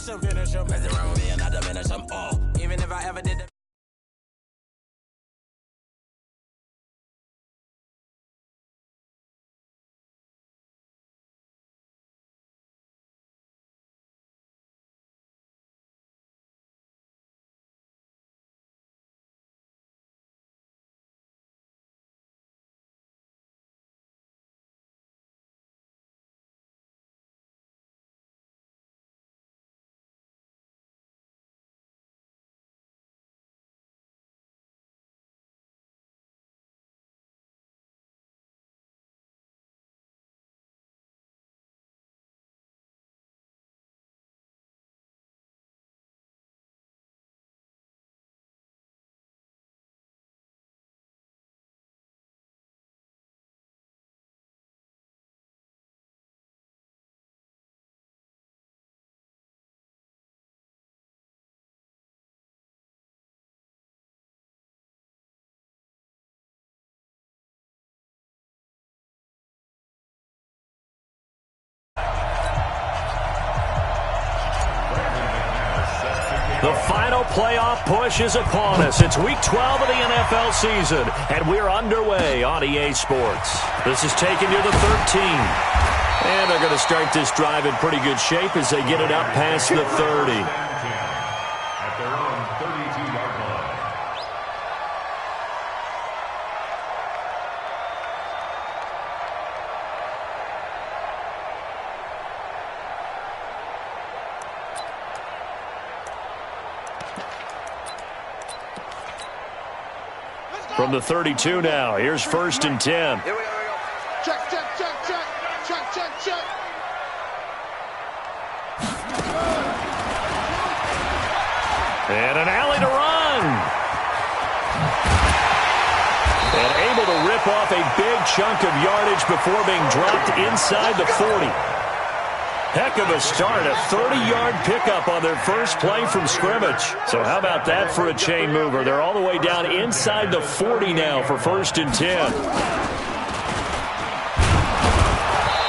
finish him. Mess around with me and I diminish him. Even if I ever did the The final playoff push is upon us. It's Week 12 of the NFL season, and we're underway on EA Sports. This is taking you to 13. And they're going to start this drive in pretty good shape as they get it up past the 30. At their own 32-yard line. From the 32 now, here's 1st and 10. Here we go. Check, check, check, check. Check, check, check. And an alley to run. And able to rip off a big chunk of yardage before being dropped inside the 40. Heck of a start, a 30-yard pickup on their first play from scrimmage. So how about that for a chain mover? They're all the way down inside the 40 now for 1st and 10.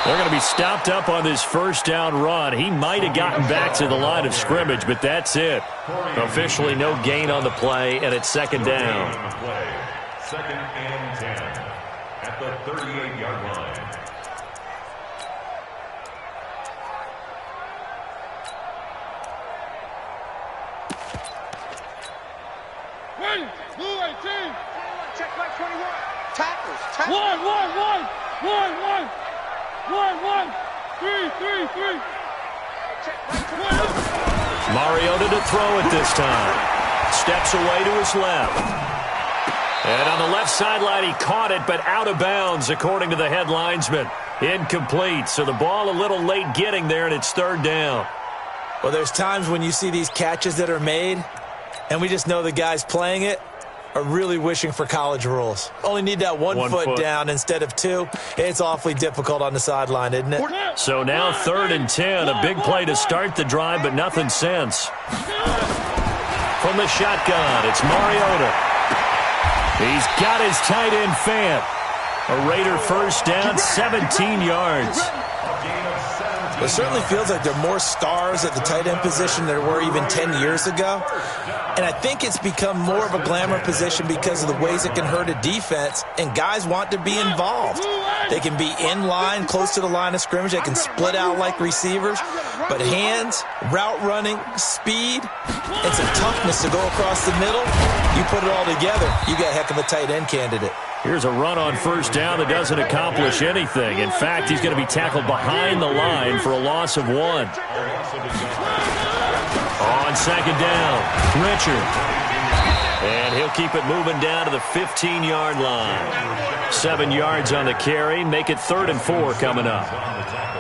They're going to be stopped up on this first down run. He might have gotten back to the line of scrimmage, but that's it. Officially no gain on the play, and it's 2nd down. 2nd and 10 at the 38-yard line. Blue 18. Check right 21. Tackles. One. 3. Check right 21. Mariota to throw it this time. Steps away to his left. And on the left sideline, he caught it, but out of bounds, according to the head linesman. Incomplete. So the ball a little late getting there, and it's 3rd down. Well, there's times when you see these catches that are made, and we just know the guys playing it are really wishing for college rules. Only need that one foot down instead of 2. It's awfully difficult on the sideline, isn't it? So now 3rd and 10, a big play to start the drive, but nothing since. From the shotgun, it's Mariota. He's got his tight end Fant. A Raider first down, 17 yards. It certainly feels like there are more stars at the tight end position than there were even 10 years ago. And I think it's become more of a glamour position because of the ways it can hurt a defense, and guys want to be involved. They can be in line, close to the line of scrimmage. They can split out like receivers. But hands, route running, speed, and some toughness to go across the middle, you put it all together, you got a heck of a tight end candidate. Here's a run on first down that doesn't accomplish anything. In fact, he's going to be tackled behind the line for a loss of 1. On 2nd down, Richard. And he'll keep it moving down to the 15-yard line. 7 yards on the carry. Make it 3rd and 4 coming up.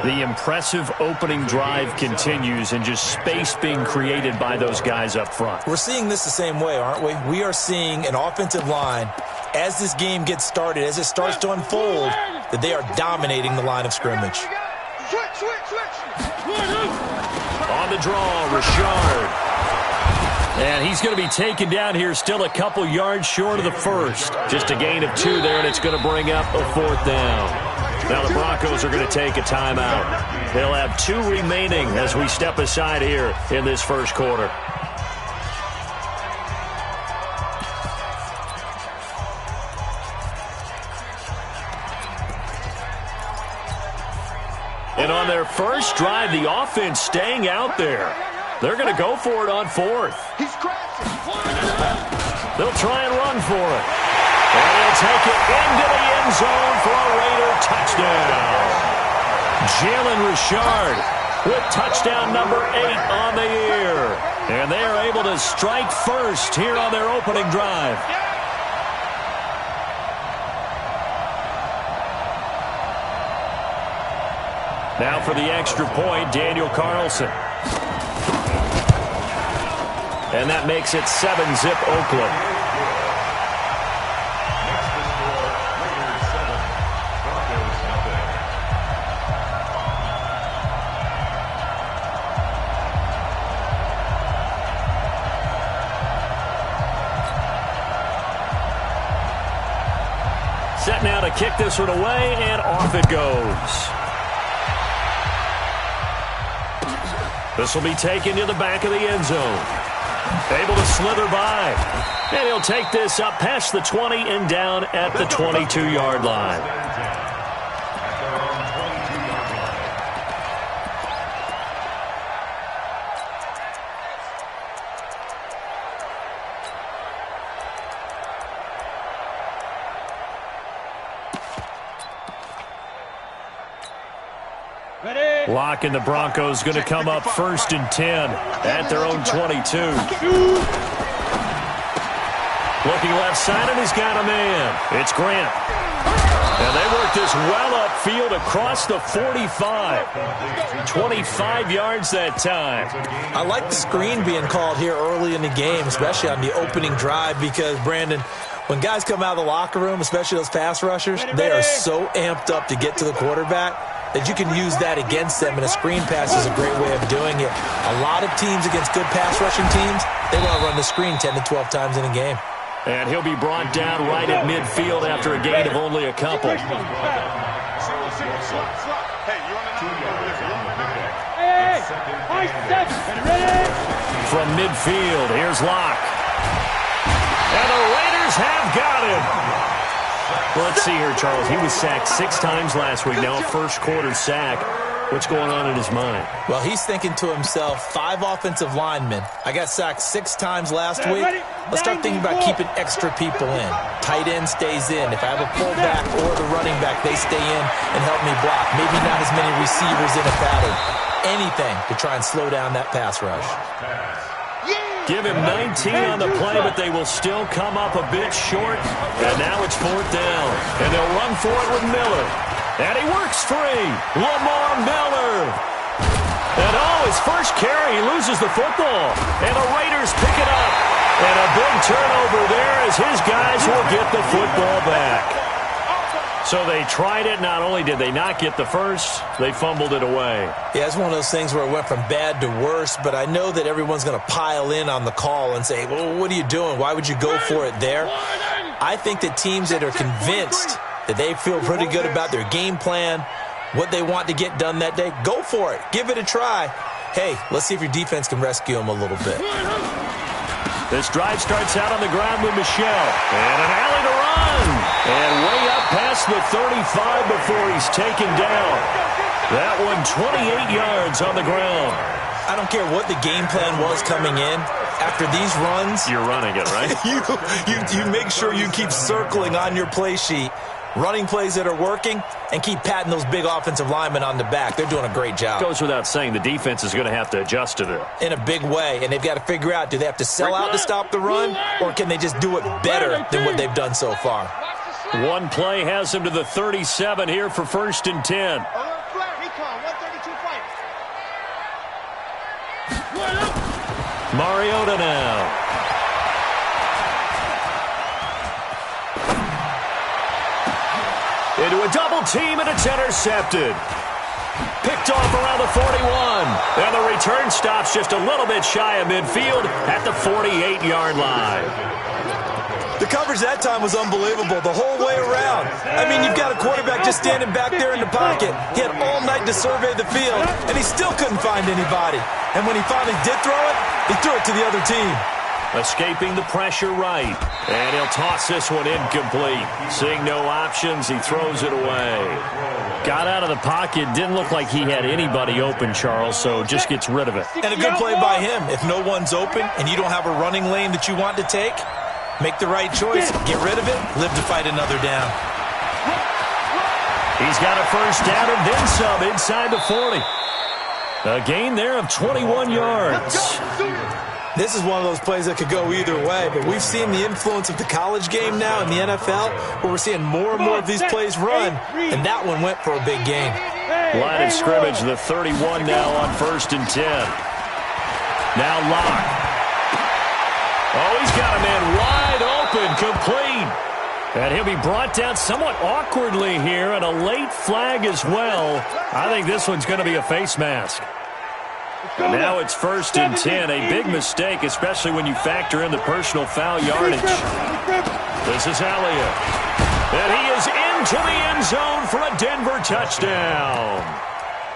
The impressive opening drive continues, and just space being created by those guys up front. We're seeing this the same way, aren't we? We are seeing an offensive line, as this game gets started, as it starts to unfold, that they are dominating the line of scrimmage. Switch. On the draw, Richard. And he's going to be taken down here, still a couple yards short of the first. Just a gain of 2 there, and it's going to bring up a 4th down. Now the Broncos are going to take a timeout. They'll have 2 remaining as we step aside here in this first quarter. And on their first drive, the offense staying out there. They're going to go for it on 4th. He's crashing. They'll try and run for it. And he'll take it into the end zone for a Raider touchdown. Jalen Richard with touchdown number 8 on the year. And they are able to strike first here on their opening drive. Now for the extra point, Daniel Carlson. And that makes it 7-zip Oakland. Set now to kick this one away, and off it goes. This will be taken to the back of the end zone. Able to slither by. And he'll take this up past the 20 and down at the 22-yard line. Lock and the Broncos going to come up 1st and 10 at their own 22. Looking left side, and he's got a man. It's Grant. And they work this well upfield across the 45. 25 yards that time. I like the screen being called here early in the game, especially on the opening drive, because, Brandon, when guys come out of the locker room, especially those pass rushers, they are so amped up to get to the quarterback that you can use that against them, and a screen pass is a great way of doing it. A lot of teams against good pass rushing teams, they want to run the screen 10 to 12 times in a game. And he'll be brought down right at midfield after a gain of only a couple. From midfield, here's Locke. And the Raiders have got him. Well, let's see here, Charles. He was sacked 6 times last week. Now a first-quarter sack. What's going on in his mind? Well, he's thinking to himself, 5 offensive linemen. I got sacked 6 times last week. Let's start thinking about keeping extra people in. Tight end stays in. If I have a fullback or the running back, they stay in and help me block. Maybe not as many receivers in a pattern. Anything to try and slow down that pass rush. Give him 19 on the play, but they will still come up a bit short. And now it's 4th down. And they'll run for it with Miller. And he works free. Lamar Miller. And his first carry, he loses the football. And the Raiders pick it up. And a big turnover there as his guys will get the football back. So they tried it. Not only did they not get the first, they fumbled it away. Yeah, it's one of those things where it went from bad to worse, but I know that everyone's going to pile in on the call and say, well, what are you doing? Why would you go for it there? I think that teams that are convinced that they feel pretty good about their game plan, what they want to get done that day, go for it. Give it a try. Hey, let's see if your defense can rescue them a little bit. This drive starts out on the ground with Michel. And an alley to run. And way up past the 35 before he's taken down. That one 28 yards on the ground. I don't care what the game plan was coming in. After these runs, you're running it, right? you make sure you keep circling on your play sheet, running plays that are working, and keep patting those big offensive linemen on the back. They're doing a great job. Goes without saying, the defense is going to have to adjust to that. In a big way, and they've got to figure out, do they have to sell out to stop the run, or can they just do it better than what they've done so far? One play has him to the 37 here for 1st and 10. Mariota now. Into a double team, and it's intercepted. Picked off around the 41. And the return stops just a little bit shy of midfield at the 48-yard line. The coverage that time was unbelievable the whole way around. I mean, you've got a quarterback just standing back there in the pocket. He had all night to survey the field, and he still couldn't find anybody. And when he finally did throw it, he threw it to the other team. Escaping the pressure right. And he'll toss this one incomplete. Seeing no options, he throws it away. Got out of the pocket. Didn't look like he had anybody open, Charles, so just gets rid of it. And a good play by him. If no one's open and you don't have a running lane that you want to take, make the right choice, get rid of it, live to fight another down. He's got a first down and then some inside the 40. A gain there of 21 yards. This is one of those plays that could go either way, but we've seen the influence of the college game now in the NFL, where we're seeing more and more of these plays run, and that one went for a big gain. Line of scrimmage, the 31 now on 1st and 10. Now Locke. Oh, he's got a man wide open, complete. And he'll be brought down somewhat awkwardly here, and a late flag as well. I think this one's going to be a face mask. And now it's 1st and 10, a big mistake, especially when you factor in the personal foul yardage. This is Elliott. And he is into the end zone for a Denver touchdown.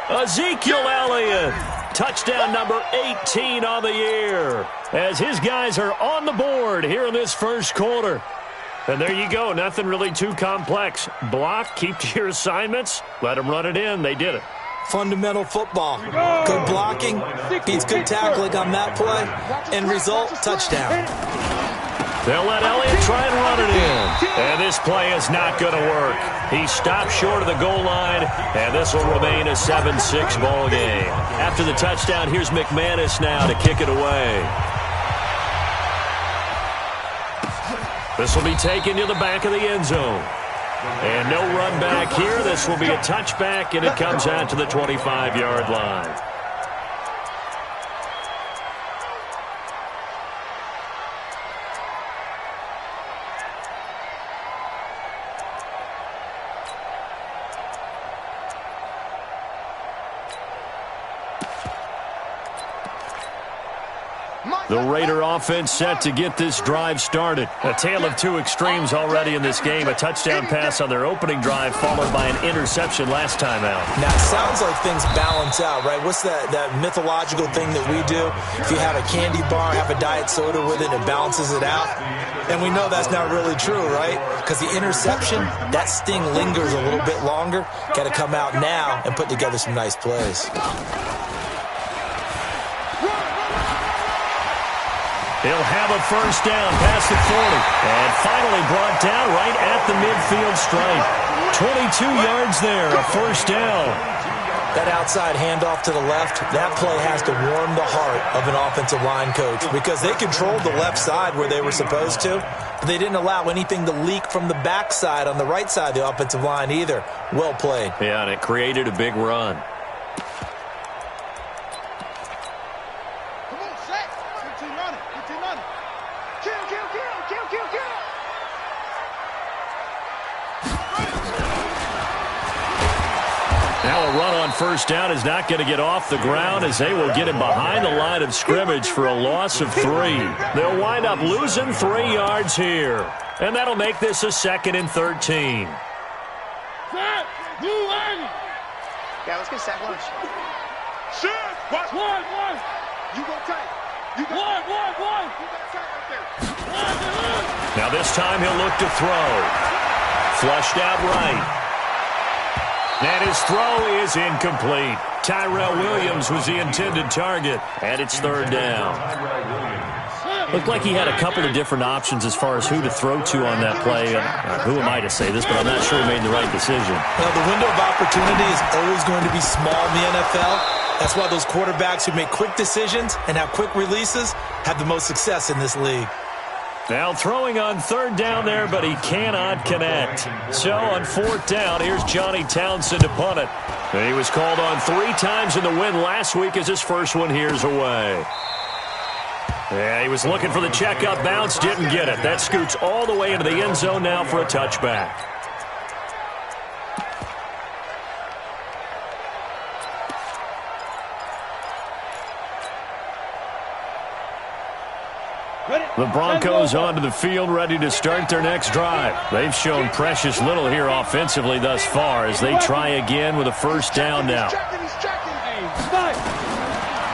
Ezekiel Elliott, touchdown number 18 on the year, as his guys are on the board here in this first quarter. And there you go, nothing really too complex. Block, keep to your assignments, let them run it in. They did it. Fundamental football. Good blocking beats good tackling on that play. End result, touchdown. They'll let Elliott try and run it in. And this play is not going to work. He stopped short of the goal line, and this will remain a 7-6 ball game. After the touchdown, here's McManus now to kick it away. This will be taken to the back of the end zone. And no run back here. This will be a touchback, and it comes out to the 25-yard line. The Raider offense set to get this drive started. A tale of two extremes already in this game. A touchdown pass on their opening drive followed by an interception last time out. Now, it sounds like things balance out, right? What's that mythological thing that we do? If you have a candy bar, have a diet soda with it, it balances it out. And we know that's not really true, right? Because the interception, that sting lingers a little bit longer. Got to come out now and put together some nice plays. He'll have a first down past the 40. And finally brought down right at the midfield stripe. 22 yards there, a first down. That outside handoff to the left, that play has to warm the heart of an offensive line coach because they controlled the left side where they were supposed to, but they didn't allow anything to leak from the backside on the right side of the offensive line either. Well played. Yeah, and it created a big run. Now a run on first down is not going to get off the ground as they will get him behind the line of scrimmage for a loss of 3. They'll wind up losing 3 yards here. And that'll make this a 2nd and 13. Yeah, let's get sack lunch. Shit! Watch. One. You go tight. You go one. You got tight right there. Now this time he'll look to throw. Flushed out right. And his throw is incomplete. Tyrell Williams was the intended target, and it's 3rd down. Looked like he had a couple of different options as far as who to throw to on that play. Who am I to say this, but I'm not sure he made the right decision. Well, the window of opportunity is always going to be small in the NFL. That's why those quarterbacks who make quick decisions and have quick releases have the most success in this league. Now throwing on 3rd down there, but he cannot connect. So on 4th down, here's Johnny Townsend to punt it. And he was called on 3 times in the win last week as his first one here's away. Yeah, he was looking for the checkup bounce, didn't get it. That scoots all the way into the end zone now for a touchback. The Broncos onto the field, ready to start their next drive. They've shown precious little here offensively thus far as they try again with a first down now.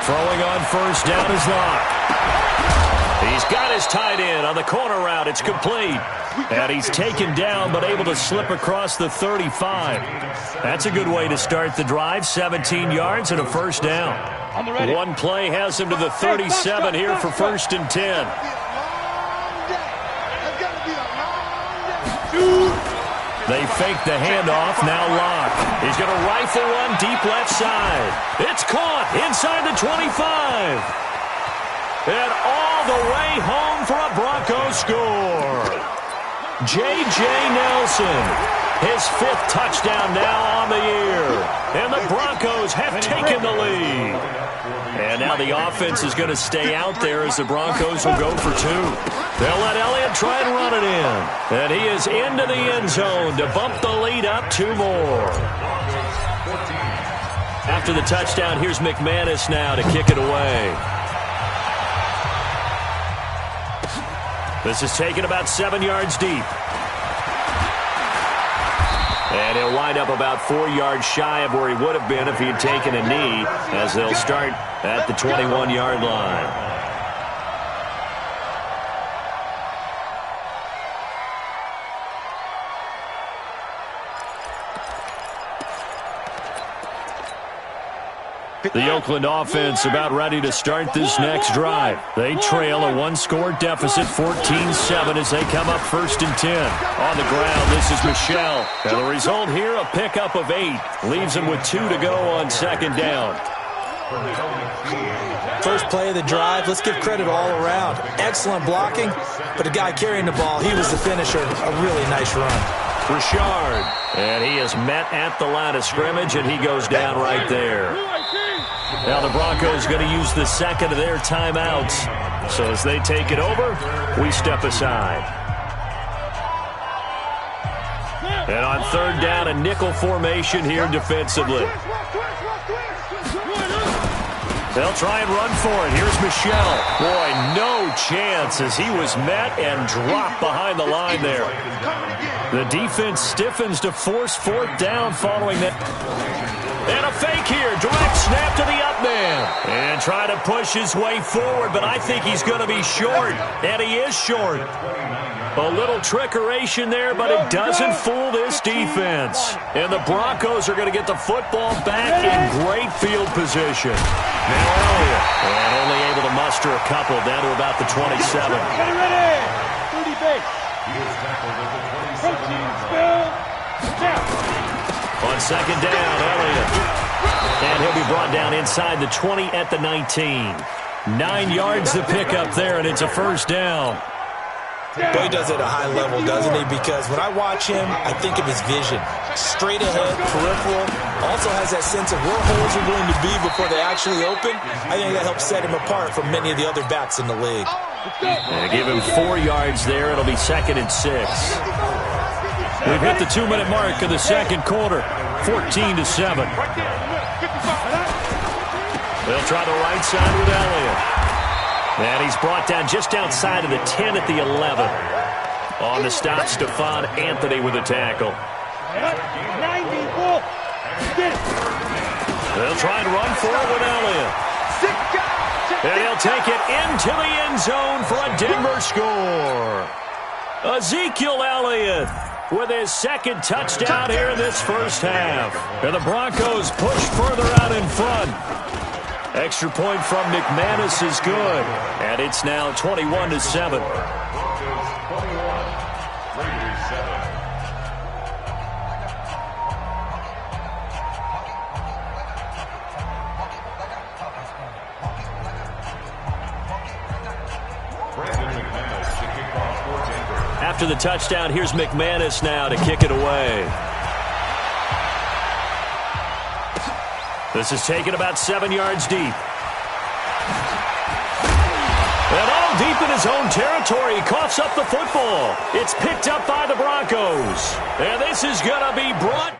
Throwing on first down is Locke. He's got his tight end on the corner route. It's complete. And he's taken down but able to slip across the 35. That's a good way to start the drive. 17 yards and a first down. One play has him to the 37 here for first and 10. They fake the handoff. Now Locke. He's going to rifle one deep left side. It's caught inside the 25. And all the way home for a Broncos score. J.J. Nelson, his 5th touchdown now on the year. And the Broncos have taken the lead. And now the offense is going to stay out there as the Broncos will go for 2. They'll let Elliott try and run it in. And he is into the end zone to bump the lead up 2 more. After the touchdown, here's McManus now to kick it away. This is taken about 7 yards deep. And he'll wind up about 4 yards shy of where he would have been if he had taken a knee, as they'll start at the 21-yard line. The Oakland offense about ready to start this next drive. They trail a 1-score deficit, 14-7, as they come up first and 10. On the ground, this is Michel. And the result here, a pickup of 8. Leaves him with 2 to go on second down. First play of the drive, let's give credit all around. Excellent blocking, but the guy carrying the ball, he was the finisher. A really nice run. Richard, and he is met at the line of scrimmage, and he goes down right there. Now the Broncos going to use the second of their timeouts. So as they take it over, we step aside. And on third down, a nickel formation here defensively. They'll try and run for it. Here's Michel. Boy, no chance as he was met and dropped behind the line there. The defense stiffens to force 4th down following that. And a fake here. Direct snap to the up man. And try to push his way forward, but I think he's going to be short. And he is short. A little trickeration there, but it doesn't fool this defense. And the Broncos are going to get the football back in great field position. Now Elliott. And only able to muster a couple down to about the 27. Get ready. 30 base. Protein spill. Now. On second down, Elliott. And he'll be brought down inside the 20 at the 19. 9 yards to pick up there, and it's a first down. Boy, he does it at a high level, doesn't he? Because when I watch him, I think of his vision. Straight ahead, peripheral. Also has that sense of where holes are going to be before they actually open. I think that helps set him apart from many of the other backs in the league. And give him 4 yards there. It'll be 2nd and 6. We've hit the 2-minute mark of the second quarter. 14-7. They'll try the right side with Elliott. And he's brought down just outside of the 10 at the 11. On the stop, Stephon Anthony with a tackle. They'll try and run for it with Elliott. And he'll take it into the end zone for a Denver score. Ezekiel Elliott with his 2nd touchdown here in this first half. And the Broncos push further out in front. Extra point from McManus is good. And it's now 21-7. After the touchdown, here's McManus now to kick it away. This is taken about 7 yards deep. And all deep in his own territory, he coughs up the football. It's picked up by the Broncos. And this is going to be brought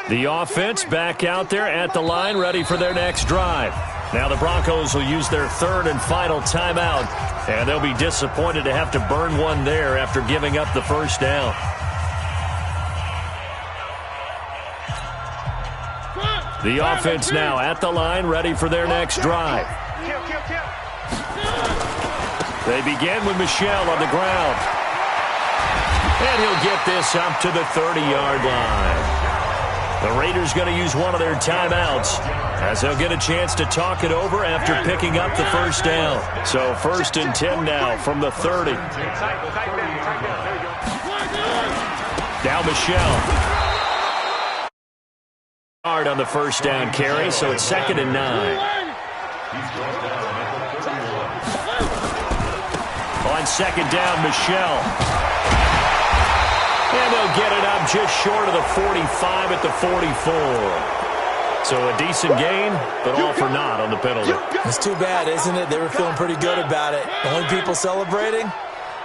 The offense back out there at the line, ready for their next drive. Now the Broncos will use their third and final timeout, and they'll be disappointed to have to burn one there after giving up the first down. The offense now at the line, ready for their next drive. They begin with Michel on the ground. And he'll get this up to the 30-yard line. The Raiders going to use one of their timeouts as they'll get a chance to talk it over after picking up the first down. So 1st and 10 now from the 30. Now Michel. Hard on the first down carry, so it's 2nd and 9. On 2nd down, Michel. And they'll get it up just short of the 45 at the 44. So a decent gain, but all for naught on the penalty. It's too bad, isn't it? They were feeling pretty good about it. The only people celebrating,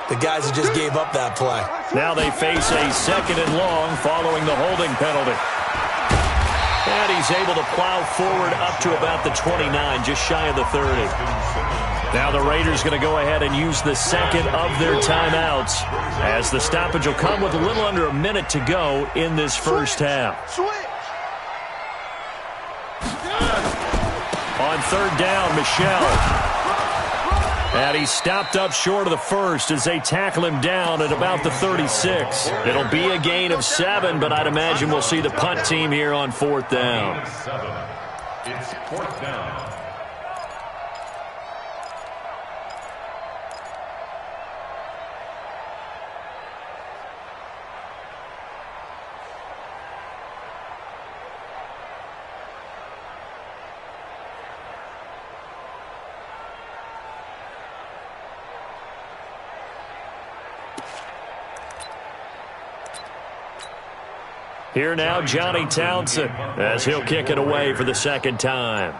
the guys who just gave up that play. Now they face a 2nd and long following the holding penalty. And he's able to plow forward up to about the 29, just shy of the 30. Now the Raiders going to go ahead and use the second of their timeouts as the stoppage will come with a little under a minute to go in this first half. On 3rd down, Michel. And he's stopped up short of the first as they tackle him down at about the 36. It'll be a gain of 7, but I'd imagine we'll see the punt team here on 4th down. It's 4th down. Here now, Johnny Townsend, as he'll kick it away for the 2nd time.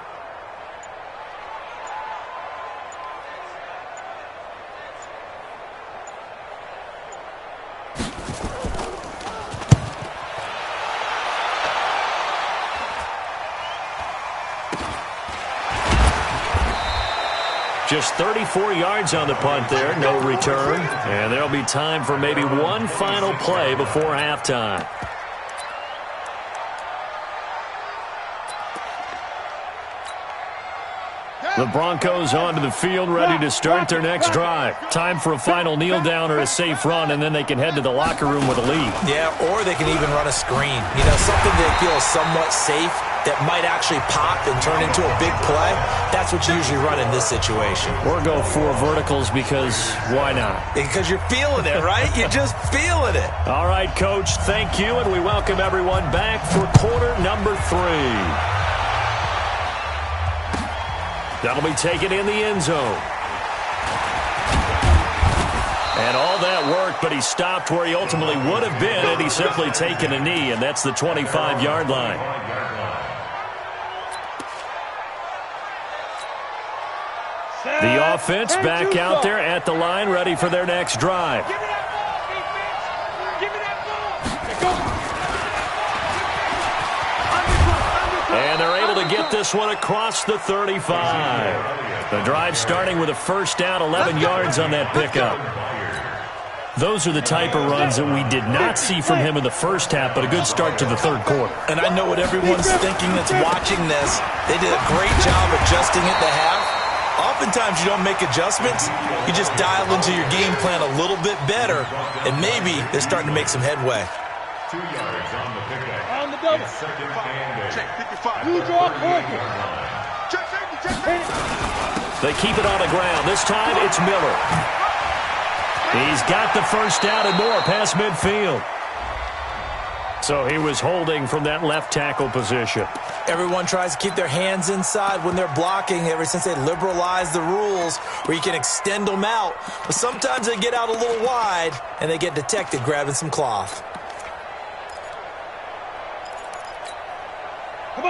Just 34 yards on the punt there, no return. And there'll be time for maybe one final play before halftime. The Broncos onto the field, ready to start their next drive. Time for a final kneel down or a safe run, and then they can head to the locker room with a lead. Yeah, or they can even run a screen. You know, something they feel is somewhat safe that might actually pop and turn into a big play. That's what you usually run in this situation. Or go 4 verticals because why not? Because you're feeling it, right? You're just feeling it. All right, Coach, thank you, and we welcome everyone back for quarter number 3. That'll be taken in the end zone. And all that worked, but he stopped where he ultimately would have been had he simply taken a knee, and that's the 25-yard line. The offense back out there at the line, ready for their next drive. And they're able to get this one across the 35. The drive starting with a first down, 11 yards on that pickup. Those are the type of runs that we did not see from him in the first half, but a good start to the 3rd quarter. And I know what everyone's thinking that's watching this. They did a great job adjusting at the half. Oftentimes you don't make adjustments. You just dial into your game plan a little bit better, and maybe they're starting to make some headway. 2 yards on the pickup. On the double. It's 2nd and 8. Check 55. You draw corner. Check safety. Check safety. They keep it on the ground. This time it's Miller. He's got the first down and more past midfield. So he was holding from that left tackle position. Everyone tries to keep their hands inside when they're blocking ever since they liberalized the rules where you can extend them out. But sometimes they get out a little wide and they get detected grabbing some cloth.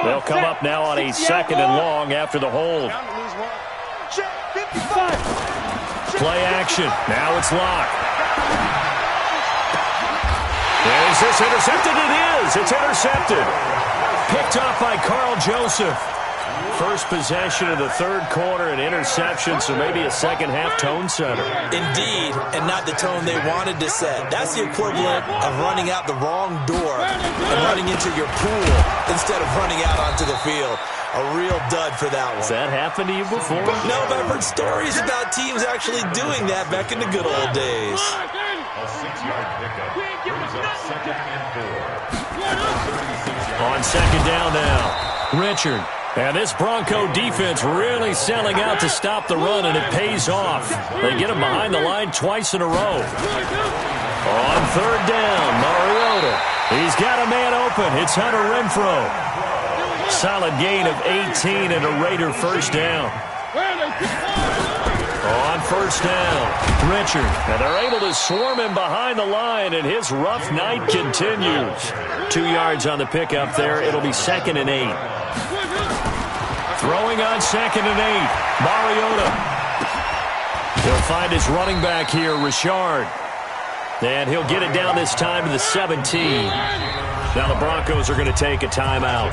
They'll come up now on a 2nd and long after the hold. Play action. Now it's locked. Is this intercepted? It is. It's intercepted. Picked off by Carl Joseph. First possession of the third quarter, an interception, so maybe a second-half tone setter. Indeed, and not the tone they wanted to set. That's the equivalent of running out the wrong door and running into your pool instead of running out onto the field. A real dud for that one. Has that happened to you before? No, but I've heard stories about teams actually doing that back in the good old days. A 6-yard pickup brings up 2nd and 4. On second down now, Richard. And this Bronco defense really selling out to stop the run, and it pays off. They get him behind the line twice in a row. On third down, Mariota. He's got a man open. It's Hunter Renfrow. Solid gain of 18 and a Raider first down. On first down, Richard. And they're able to swarm him behind the line, and his rough night continues. 2 yards on the pickup there. It'll be 2nd and 8. Throwing on 2nd and 8, Mariota. He'll find his running back here, Richard. And he'll get it down this time to the 17. Now the Broncos are going to take a timeout.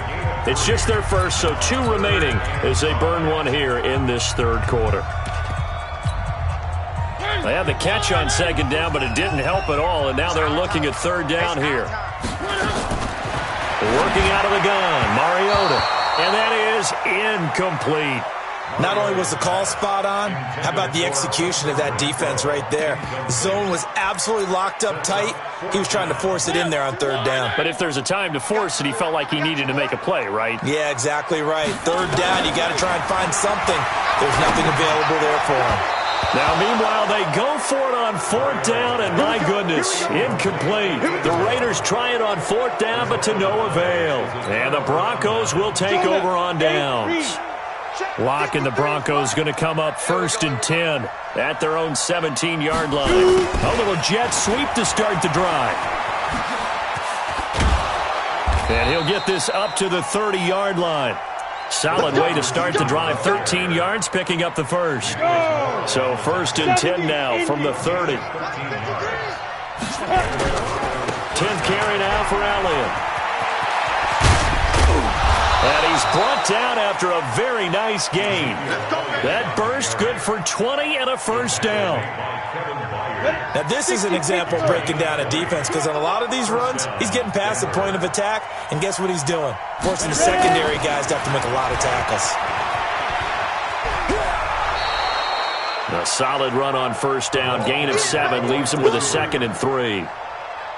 It's just their first, so 2 remaining as they burn one here in this third quarter. They had the catch on second down, but it didn't help at all, and now they're looking at third down here. Working out of the gun, Mariota. And that is incomplete. Not only was the call spot on, how about the execution of that defense right there? The zone was absolutely locked up tight. He was trying to force it in there on third down. But if there's a time to force it, he felt like he needed to make a play, right? Yeah, exactly right. Third down, you got to try and find something. There's nothing available there for him. Now, meanwhile, they go for it on fourth down, and my goodness, incomplete. The Raiders try it on fourth down, but to no avail. And the Broncos will take over on downs. Locke and the Broncos going to come up 1st and 10 at their own 17-yard line. A little jet sweep to start the drive. And he'll get this up to the 30-yard line. Solid way to start the drive. 13 yards, picking up the first. So 1st and 10 now from the 30. 10th carry now for Elliott. And he's brought down after a very nice gain. That burst good for 20 and a first down. Now, this is an example of breaking down a defense, because on a lot of these runs, he's getting past the point of attack, and guess what he's doing? Forcing the secondary guys to have to make a lot of tackles. A solid run on first down. Gain of 7 leaves him with a 2nd and 3.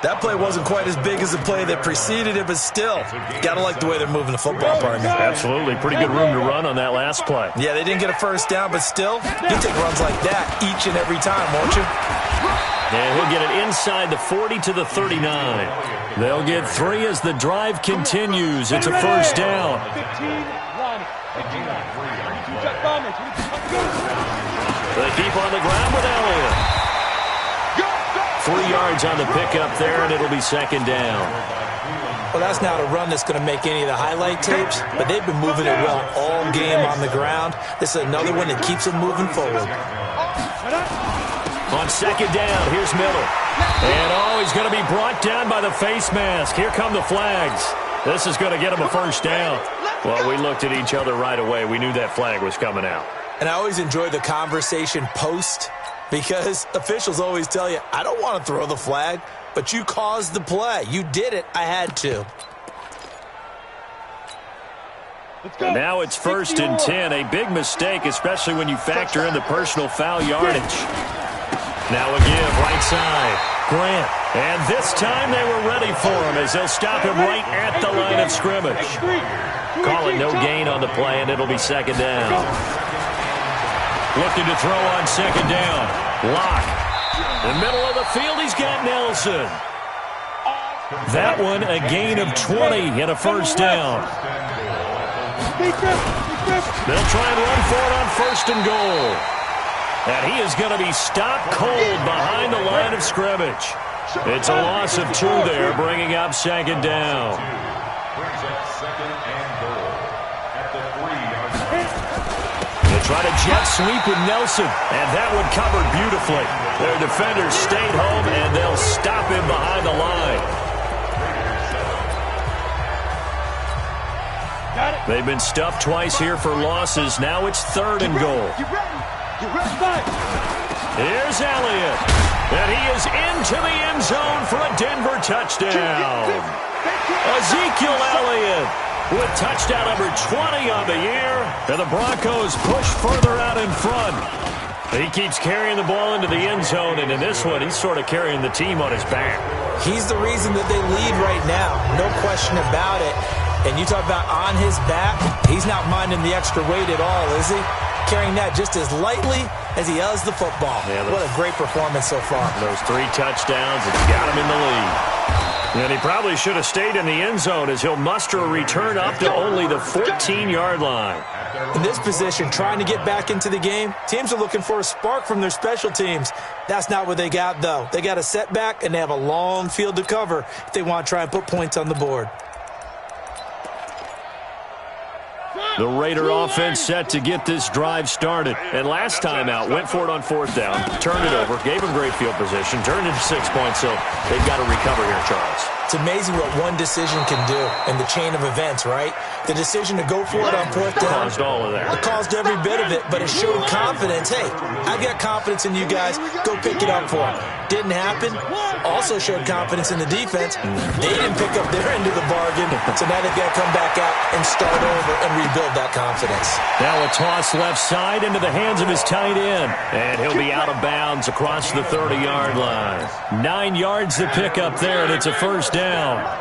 That play wasn't quite as big as the play that preceded it, but still, got to like the way they're moving the football, partner. Absolutely. Pretty good room to run on that last play. Yeah, they didn't get a first down, but still, you take runs like that each and every time, won't you? And he'll get it inside the 40 to the 39. They'll get 3 as the drive continues. It's a first down. They keep on the ground with Elliott. 3 yards on the pickup there, and it'll be 2nd down. Well, that's not a run that's going to make any of the highlight tapes, but they've been moving it well all game on the ground. This is another one that keeps them moving forward. On 2nd down, here's Miller. And, he's going to be brought down by the face mask. Here come the flags. This is going to get him a first down. Well, we looked at each other right away. We knew that flag was coming out. And I always enjoy the conversation post, because officials always tell you, I don't want to throw the flag, but you caused the play. You did it. I had to. And now it's 1st and 10. A big mistake, especially when you factor in the personal foul yardage. Now a give, right side. Grant. And this time they were ready for him as they'll stop him right at the line of scrimmage. Call it no gain on the play, and it'll be 2nd down. Looking to throw on 2nd down. Locke. In the middle of the field, he's got Nelson. That one, a gain of 20 and a first down. They'll try and run for it on 1st and goal. And he is going to be stopped cold behind the line of scrimmage. It's a loss of 2 there, bringing up 2nd down. They try to jet sweep with Nelson, and that one covered beautifully. Their defenders stayed home, and they'll stop him behind the line. They've been stuffed twice here for losses. Now it's 3rd and goal. Here's Elliott, and he is into the end zone for a Denver touchdown. Ezekiel Elliott with touchdown number 20 on the year, and the Broncos push further out in front. He keeps carrying the ball into the end zone, and in this one, he's sort of carrying the team on his back. He's the reason that they lead right now, no question about it. And you talk about on his back, he's not minding the extra weight at all, is he? Carrying that just as lightly as he does the football. Yeah, what a great performance so far. Those 3 touchdowns, it's got him in the lead. And he probably should have stayed in the end zone as he'll muster a return up to only the 14-yard line. In this position, trying to get back into the game, teams are looking for a spark from their special teams. That's not what they got, though. They got a setback, and they have a long field to cover if they want to try and put points on the board. The Raider offense set to get this drive started. And last time out, went for it on 4th down, turned it over, gave them great field position, turned it to 6 points, so they've got to recover here, Charles. It's amazing what one decision can do in the chain of events, right? The decision to go for it on 4th down. Caused all of that. It caused every bit of it, but it showed confidence. Hey, I got confidence in you guys. Go pick it up for them. Didn't happen. Also showed confidence in the defense. They didn't pick up their end of the bargain, so now they've got to come back out and start over and rebuild that confidence. Now a toss left side into the hands of his tight end, and he'll be out of bounds across the 30-yard line. 9 yards to pick up there, and it's a 1st down.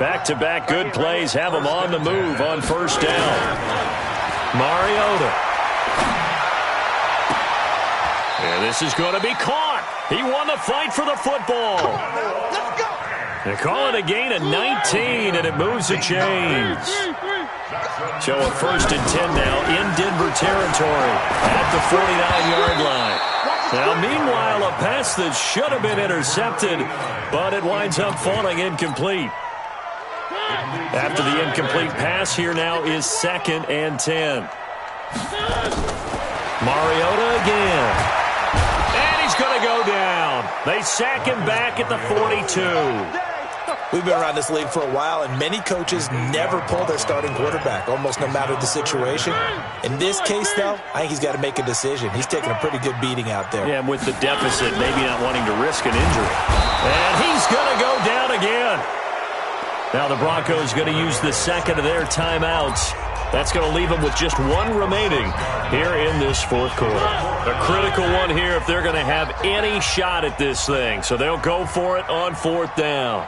Back-to-back good plays have him on the move on 1st down. Mariota. And this is going to be caught. He won the fight for the football. They call it a gain of 19, and it moves the chains. So a 1st and 10 now in Denver territory at the 49-yard line. Now, meanwhile, a pass that should have been intercepted, but it winds up falling incomplete. After the incomplete pass, here now is 2nd and 10. Mariota again. And he's going to go down. They sack him back at the 42. We've been around this league for a while, and many coaches never pull their starting quarterback, almost no matter the situation. In this case, though, I think he's got to make a decision. He's taking a pretty good beating out there. Yeah, and with the deficit, maybe not wanting to risk an injury. And he's going to go down again. Now the Broncos going to use the 2nd of their timeouts. That's going to leave them with just 1 remaining here in this 4th quarter. A critical one here if they're going to have any shot at this thing. So they'll go for it on 4th down.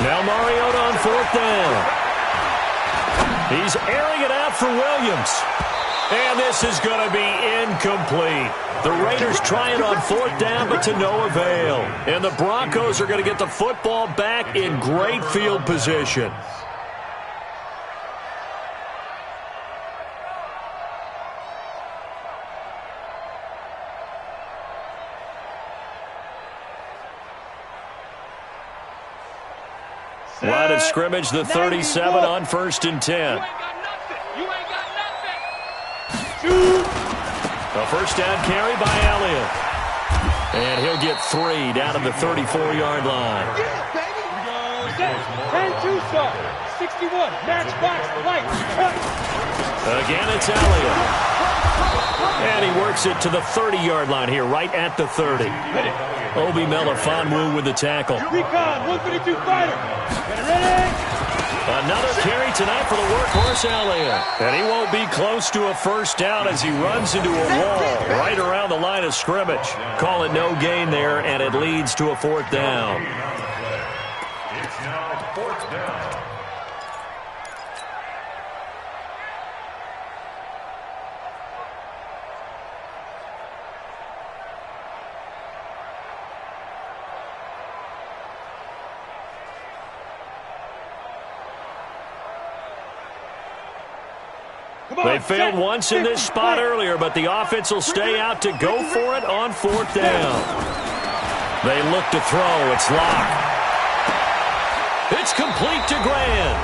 Now Mariota on 4th down. He's airing it out for Williams. And this is going to be incomplete. The Raiders try it on 4th down, but to no avail. And the Broncos are going to get the football back in great field position. Line of scrimmage, the 37 on 1st and 10. A 1st down carry by Elliott. And he'll get 3 down to the 34-yard line. And 2 start. 61. Matchbox light. Again, it's Elliott. And he works it to the 30-yard line here, right at the 30. Obi Melifonwu with the tackle. Recon, 152 fighter. Get ready. Another carry tonight for the workhorse Elliott. And he won't be close to a 1st down as he runs into a wall right around the line of scrimmage. Call it no gain there, and it leads to a 4th down. It's now 4th down. They failed once in this spot earlier, but the offense will stay out to go for it on 4th down. They look to throw. It's Locke. It's complete to Grant.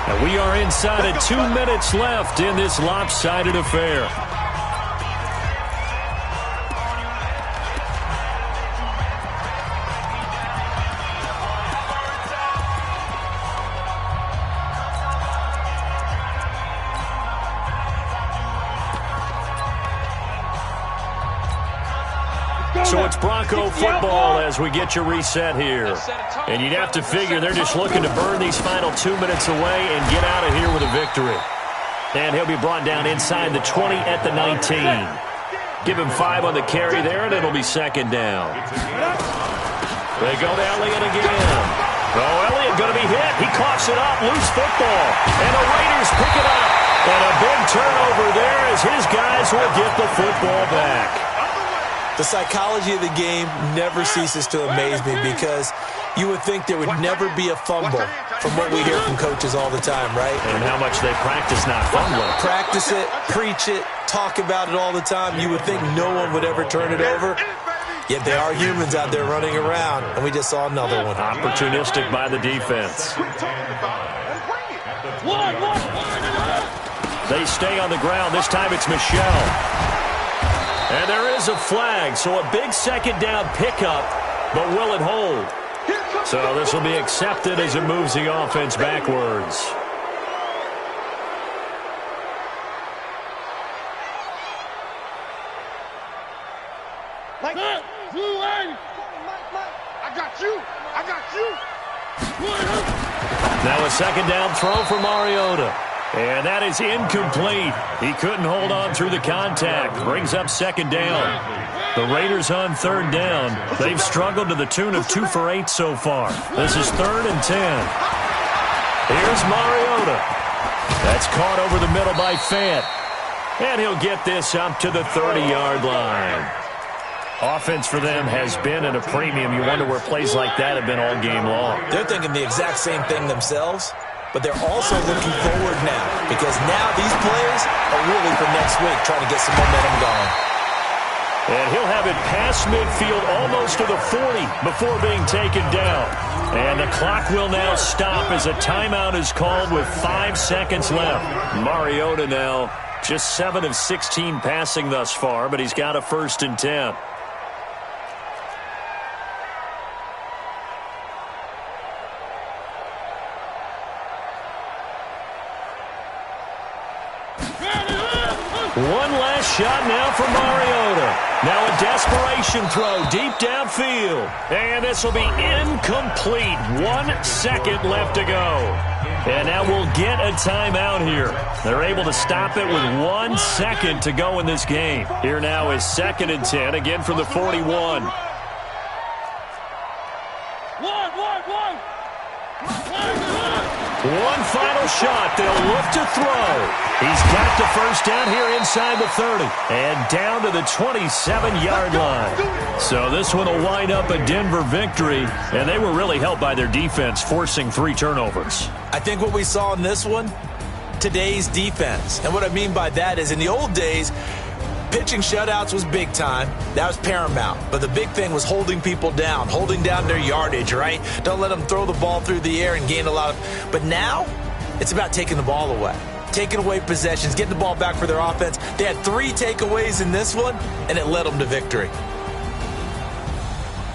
And we are are inside of 2 minutes left in this lopsided affair. So it's Bronco football as we get you reset here. And you'd have to figure they're just looking to burn these final 2 minutes away and get out of here with a victory. And he'll be brought down inside the 20 at the 19. Give him 5 on the carry there, and it'll be second down. They go to Elliott again. Oh, Elliott going to be hit. He coughs it up. Loose football. And the Raiders pick it up. And a big turnover there as his guys will get the football back. The psychology of the game never ceases to amaze me because you would think there would never be a fumble from what we hear from coaches all the time, right? And how much they practice not fumbling. Practice it, preach it, talk about it all the time. You would think no one would ever turn it over. Yet they are humans out there running around, and we just saw another one. Opportunistic by the defense. They stay on the ground. This time it's Michelle. And there is a flag, so a big second down pickup, but will it hold? So this will be accepted as it moves the offense backwards. I got you. I got you. Now a second down throw for Mariota. And that is incomplete. He couldn't hold on through the contact. Brings up second down. The Raiders on third down. They've struggled to the tune of 2 for 8 so far. This is 3rd and 10. Here's Mariota. That's caught over the middle by Fant. And he'll get this up to the 30-yard line. Offense for them has been at a premium. You wonder where plays like that have been all game long. They're thinking the exact same thing themselves. But they're also looking forward now because now these plays are really for next week, trying to get some momentum going. And he'll have it past midfield almost to the 40 before being taken down. And the clock will now stop as a timeout is called with 5 seconds left. Mariota now just 7 of 16 passing thus far, but he's got a 1st and 10. One last shot now for Mariota. Now a desperation throw deep downfield. And this will be incomplete. 1 second left to go. And now we'll get a timeout here. They're able to stop it with 1 second to go in this game. Here now is 2nd and 10, again from the 41. One final shot. They'll look to throw. He's got the first down here inside the 30. And down to the 27-yard line. So this one will wind up a Denver victory. And they were really helped by their defense, forcing 3 turnovers. I think what we saw in this one, today's defense. And what I mean by that is in the old days, pitching shutouts was big time. That was paramount. But the big thing was holding people down, holding down their yardage, right? Don't let them throw the ball through the air and gain a lot of... But now, it's about taking the ball away. Taking away possessions, getting the ball back for their offense. They had 3 takeaways in this one, and it led them to victory.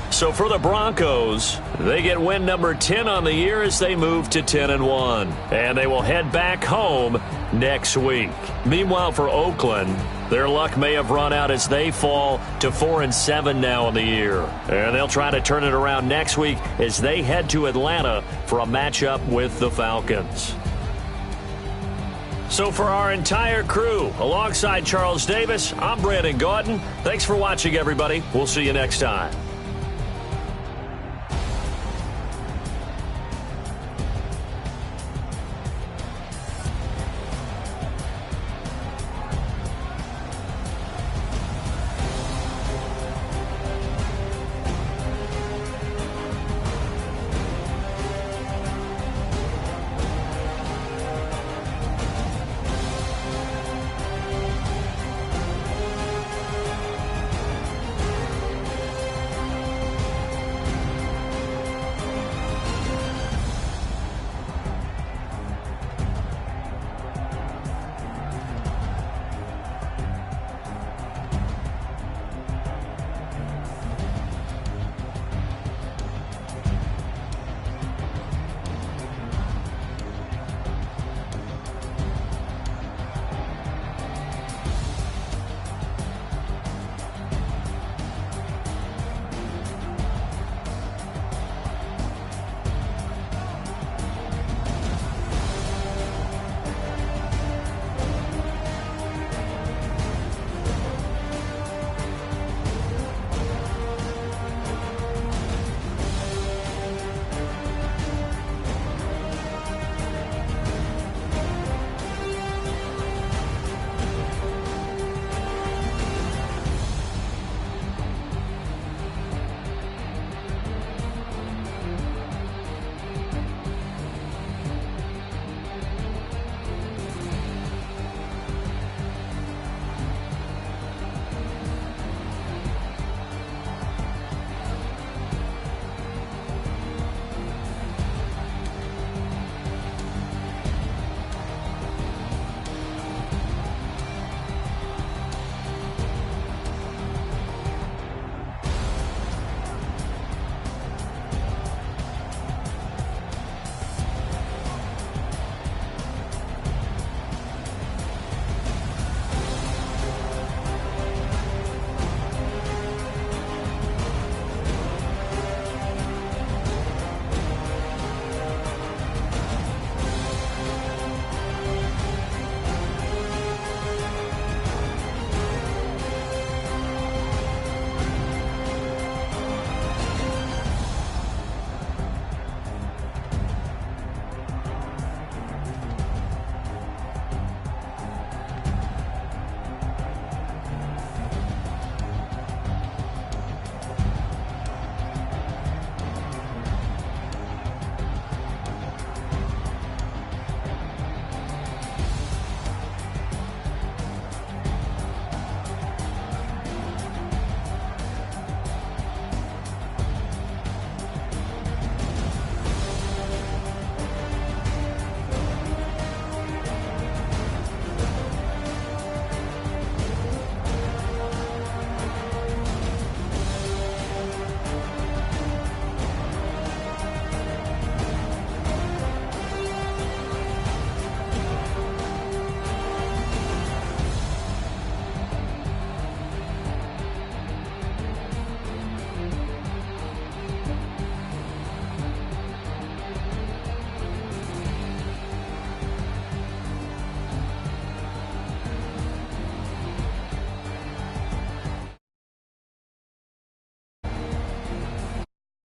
So for the Broncos, they get win number 10 on the year as they move to 10-1. And they will head back home next week. Meanwhile, for Oakland, their luck may have run out as they fall to 4-7 now in the year. And they'll try to turn it around next week as they head to Atlanta for a matchup with the Falcons. So for our entire crew, alongside Charles Davis, I'm Brandon Gaudin. Thanks for watching, everybody. We'll see you next time.